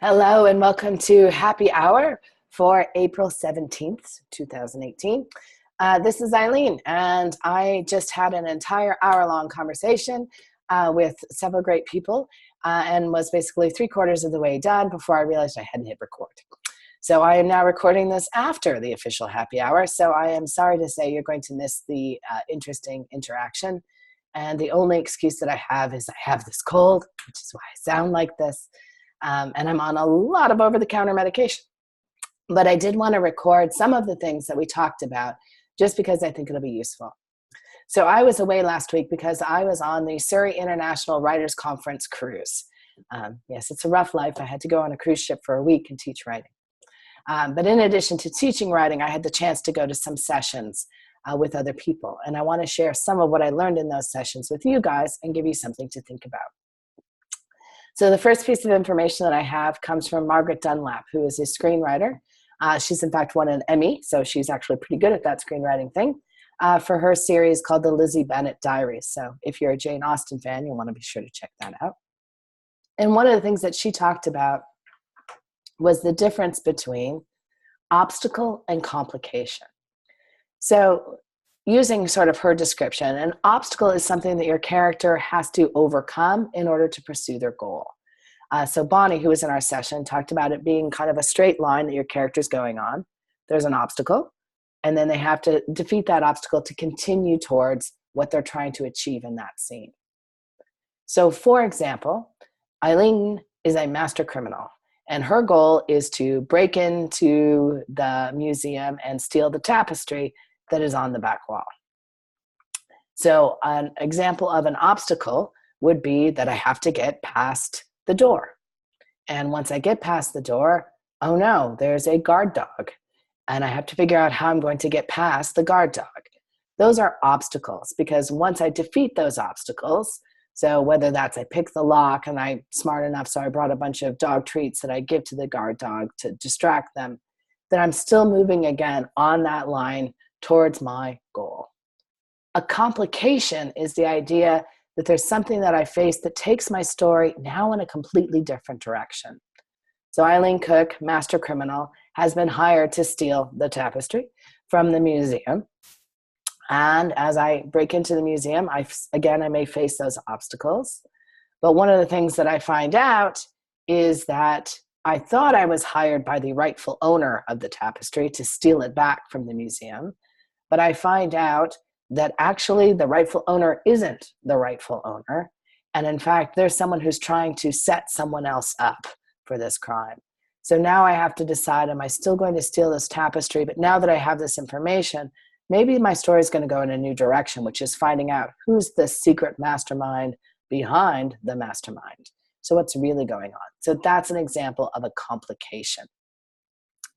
Hello and welcome to Happy Hour for April 17th, 2018. This is Eileen, and I just had an entire hour-long conversation with several great people and was basically 3/4 of the way done before I realized I hadn't hit record. So I am now recording this after the official happy hour, so I am sorry to say you're going to miss the interesting interaction. And the only excuse that I have is I have this cold, which is why I sound like this. And I'm on a lot of over-the-counter medication. But I did want to record some of the things that we talked about just because I think it'll be useful. So I was away last week because I was on the Surrey International Writers Conference cruise. Yes, it's a rough life. I had to go on a cruise ship for a week and teach writing. But in addition to teaching writing, I had the chance to go to some sessions with other people. And I want to share some of what I learned in those sessions with you guys and give you something to think about. So the first piece of information that I have comes from Margret Dunlap, who is a screenwriter. She's in fact won an Emmy, so she's actually pretty good at that screenwriting thing, for her series called The Lizzie Bennet Diaries. So if you're a Jane Austen fan, you'll want to be sure to check that out. And one of the things that she talked about was the difference between obstacle and complication. So using sort of her description, an obstacle is something that your character has to overcome in order to pursue their goal. So Bonnie, who was in our session, talked about it being kind of a straight line that your character's going on. There's an obstacle, and then they have to defeat that obstacle to continue towards what they're trying to achieve in that scene. So for example, Eileen is a master criminal, and her goal is to break into the museum and steal the tapestry that is on the back wall. So an example of an obstacle would be that I have to get past the door. And once I get past the door, oh no, there's a guard dog. And I have to figure out how I'm going to get past the guard dog. Those are obstacles because once I defeat those obstacles, so whether that's I pick the lock and I'm smart enough so I brought a bunch of dog treats that I give to the guard dog to distract them, then I'm still moving again on that line towards my goal. A complication is the idea that there's something that I face that takes my story now in a completely different direction. So Eileen Cook, master criminal, has been hired to steal the tapestry from the museum. And as I break into the museum, I may face those obstacles. But one of the things that I find out is that I thought I was hired by the rightful owner of the tapestry to steal it back from the museum. But I find out that actually the rightful owner isn't the rightful owner. And in fact, there's someone who's trying to set someone else up for this crime. So now I have to decide, am I still going to steal this tapestry? But now that I have this information, maybe my story is going to go in a new direction, which is finding out who's the secret mastermind behind the mastermind. So what's really going on? So that's an example of a complication.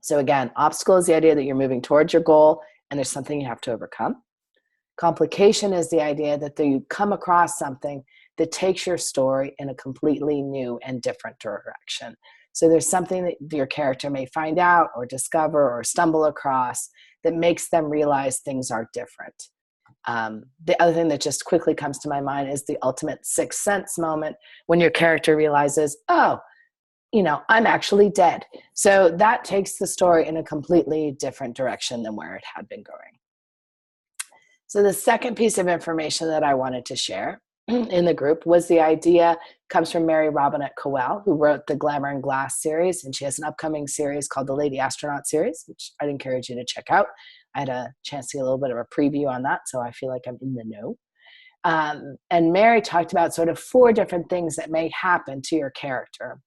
So again, obstacle is the idea that you're moving towards your goal and there's something you have to overcome. Complication is the idea that you come across something that takes your story in a completely new and different direction. So there's something that your character may find out or discover or stumble across that makes them realize things are different. The other thing that just quickly comes to my mind is the ultimate sixth sense moment when your character realizes, oh, I'm actually dead. So that takes the story in a completely different direction than where it had been going. So the second piece of information that I wanted to share in the group was the idea, comes from Mary Robinette Kowal, who wrote the Glamour and Glass series, and she has an upcoming series called the Lady Astronaut series, which I'd encourage you to check out. I had a chance to get a little bit of a preview on that, so I feel like I'm in the know. And Mary talked about sort of 4 different things that may happen to your character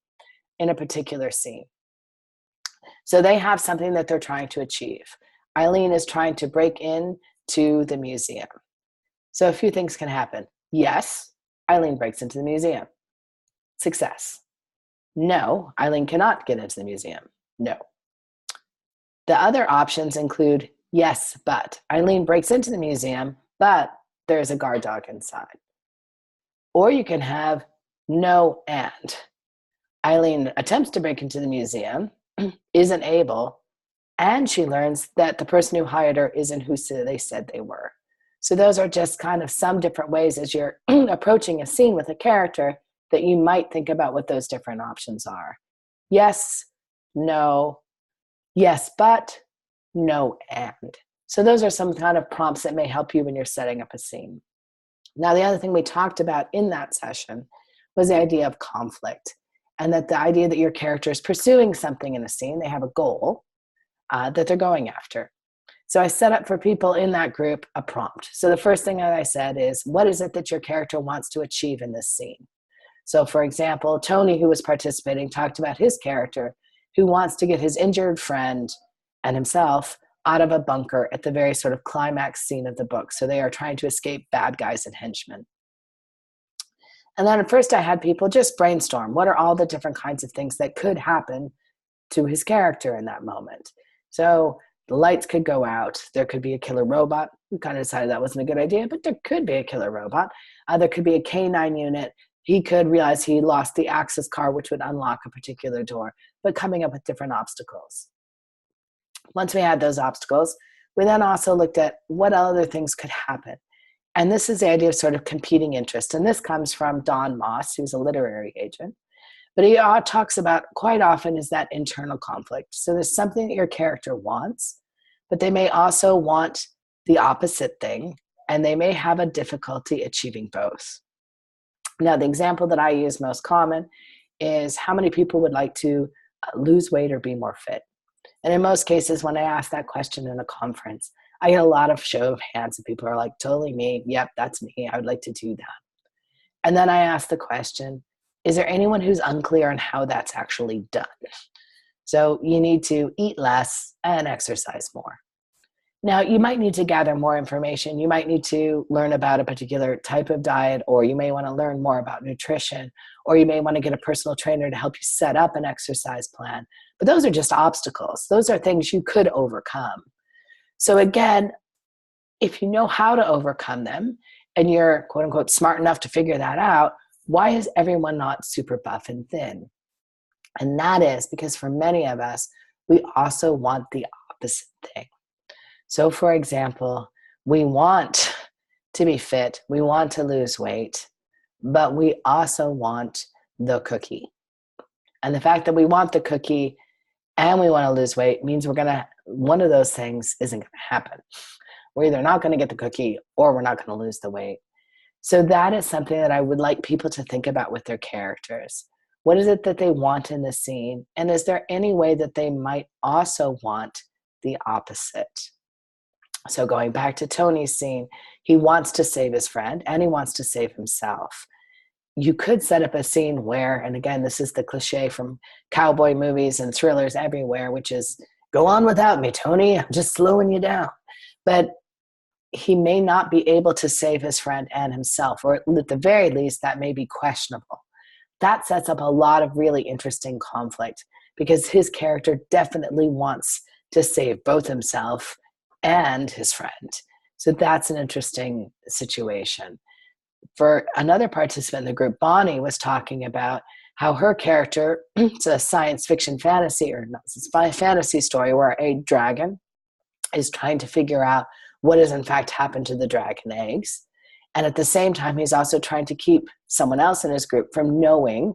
in a particular scene. So they have something that they're trying to achieve. Eileen is trying to break into the museum. So a few things can happen. Yes, Eileen breaks into the museum. Success. No, Eileen cannot get into the museum. No. The other options include yes, but Eileen breaks into the museum, but there's a guard dog inside. Or you can have no and. Eileen attempts to break into the museum, isn't able, and she learns that the person who hired her isn't who they said they were. So those are just kind of some different ways as you're approaching a scene with a character that you might think about what those different options are. yes, no, yes, but, no, and. So those are some kind of prompts that may help you when you're setting up a scene. Now, the other thing we talked about in that session was the idea of conflict, and that the idea that your character is pursuing something in a scene, they have a goal that they're going after. So I set up for people in that group a prompt. So the first thing that I said is, what is it that your character wants to achieve in this scene? So for example, Tony, who was participating, talked about his character who wants to get his injured friend and himself out of a bunker at the very sort of climax scene of the book. So they are trying to escape bad guys and henchmen. And then at first I had people just brainstorm, what are all the different kinds of things that could happen to his character in that moment? So the lights could go out. There could be a killer robot. We kind of decided that wasn't a good idea, but there could be a killer robot. There could be a K9 unit. He could realize he lost the access card, which would unlock a particular door, but coming up with different obstacles. Once we had those obstacles, we then also looked at what other things could happen. And this is the idea of sort of competing interest. And this comes from Don Moss, who's a literary agent. But he talks about quite often is that internal conflict. So there's something that your character wants, but they may also want the opposite thing, and they may have a difficulty achieving both. Now, the example that I use most common is how many people would like to lose weight or be more fit? And in most cases, when I ask that question in a conference, I get a lot of show of hands and people are like, totally me. Yep, that's me. I would like to do that. And then I ask the question, is there anyone who's unclear on how that's actually done? So you need to eat less and exercise more. Now, you might need to gather more information. You might need to learn about a particular type of diet, or you may want to learn more about nutrition, or you may want to get a personal trainer to help you set up an exercise plan. But those are just obstacles. Those are things you could overcome. So again, if you know how to overcome them and you're quote unquote smart enough to figure that out, why is everyone not super buff and thin? And that is because for many of us, we also want the opposite thing. So for example, we want to be fit, we want to lose weight, but we also want the cookie. And the fact that we want the cookie and we want to lose weight means one of those things isn't going to happen. We're either not going to get the cookie or we're not going to lose the weight. So that is something that I would like people to think about with their characters. What is it that they want in the scene? And is there any way that they might also want the opposite? So going back to Tony's scene, he wants to save his friend and he wants to save himself. You could set up a scene where, and again, this is the cliche from cowboy movies and thrillers everywhere, which is, go on without me, Tony, I'm just slowing you down. But he may not be able to save his friend and himself, or at the very least, that may be questionable. That sets up a lot of really interesting conflict because his character definitely wants to save both himself and his friend. So that's an interesting situation. For another participant in the group, Bonnie was talking about how her character, it's a science fiction fantasy, or not, it's a fantasy story where a dragon is trying to figure out what has in fact happened to the dragon eggs. And at the same time, he's also trying to keep someone else in his group from knowing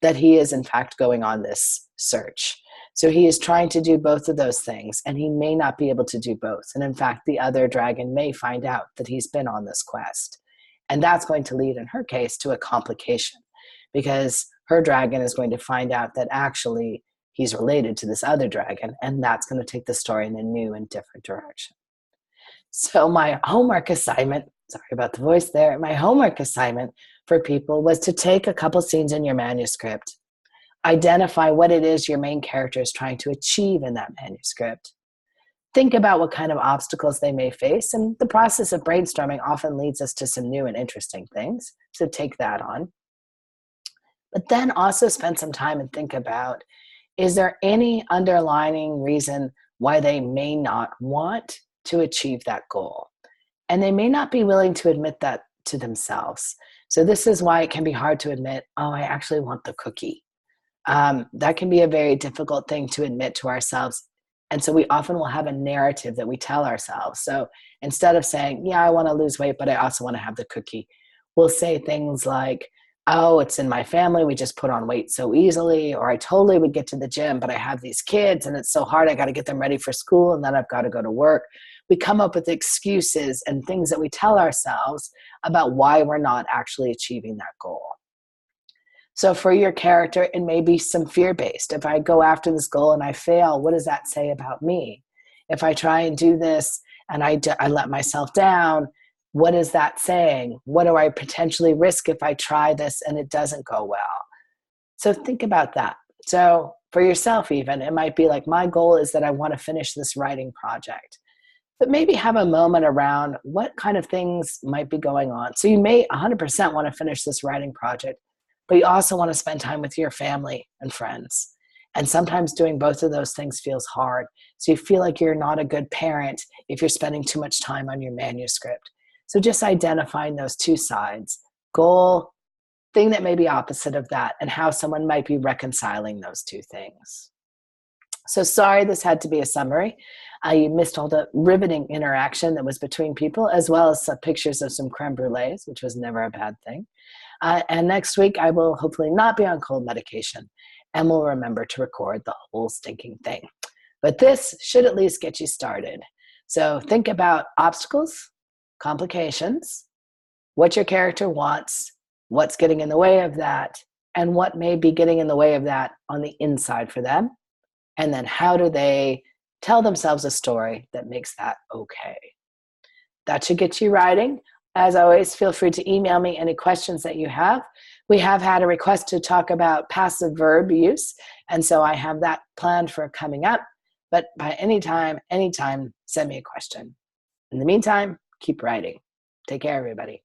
that he is in fact going on this search. So he is trying to do both of those things, and he may not be able to do both. And in fact, the other dragon may find out that he's been on this quest. And that's going to lead, in her case, to a complication, because her dragon is going to find out that actually he's related to this other dragon, and that's going to take the story in a new and different direction. So my homework assignment, sorry about the voice there, my homework assignment for people was to take a couple scenes in your manuscript, identify what it is your main character is trying to achieve in that manuscript, think about what kind of obstacles they may face, and the process of brainstorming often leads us to some new and interesting things, so take that on. But then also spend some time and think about, is there any underlying reason why they may not want to achieve that goal? And they may not be willing to admit that to themselves. So this is why it can be hard to admit, oh, I actually want the cookie. That can be a very difficult thing to admit to ourselves. And so we often will have a narrative that we tell ourselves. So instead of saying, yeah, I want to lose weight, but I also want to have the cookie, we'll say things like, oh, it's in my family. We just put on weight so easily. Or I totally would get to the gym, but I have these kids and it's so hard. I got to get them ready for school and then I've got to go to work. We come up with excuses and things that we tell ourselves about why we're not actually achieving that goal. So for your character, it may be some fear-based. If I go after this goal and I fail, what does that say about me? If I try and do this and I let myself down, what is that saying? What do I potentially risk if I try this and it doesn't go well? So think about that. So for yourself even, it might be like, my goal is that I want to finish this writing project. But maybe have a moment around what kind of things might be going on. So you may 100% want to finish this writing project, but you also want to spend time with your family and friends. And sometimes doing both of those things feels hard. So you feel like you're not a good parent if you're spending too much time on your manuscript. So just identifying those two sides, goal, thing that may be opposite of that, and how someone might be reconciling those two things. So sorry this had to be a summary. You missed all the riveting interaction that was between people, as well as some pictures of some creme brulees, which was never a bad thing. And next week, I will hopefully not be on cold medication, and we'll remember to record the whole stinking thing. But this should at least get you started. So think about obstacles, complications, what your character wants, what's getting in the way of that, and what may be getting in the way of that on the inside for them. And then how do they tell themselves a story that makes that okay? That should get you writing. As always, feel free to email me any questions that you have. We have had a request to talk about passive verb use, and so I have that planned for coming up. But by anytime, send me a question. In the meantime, keep writing. Take care, everybody.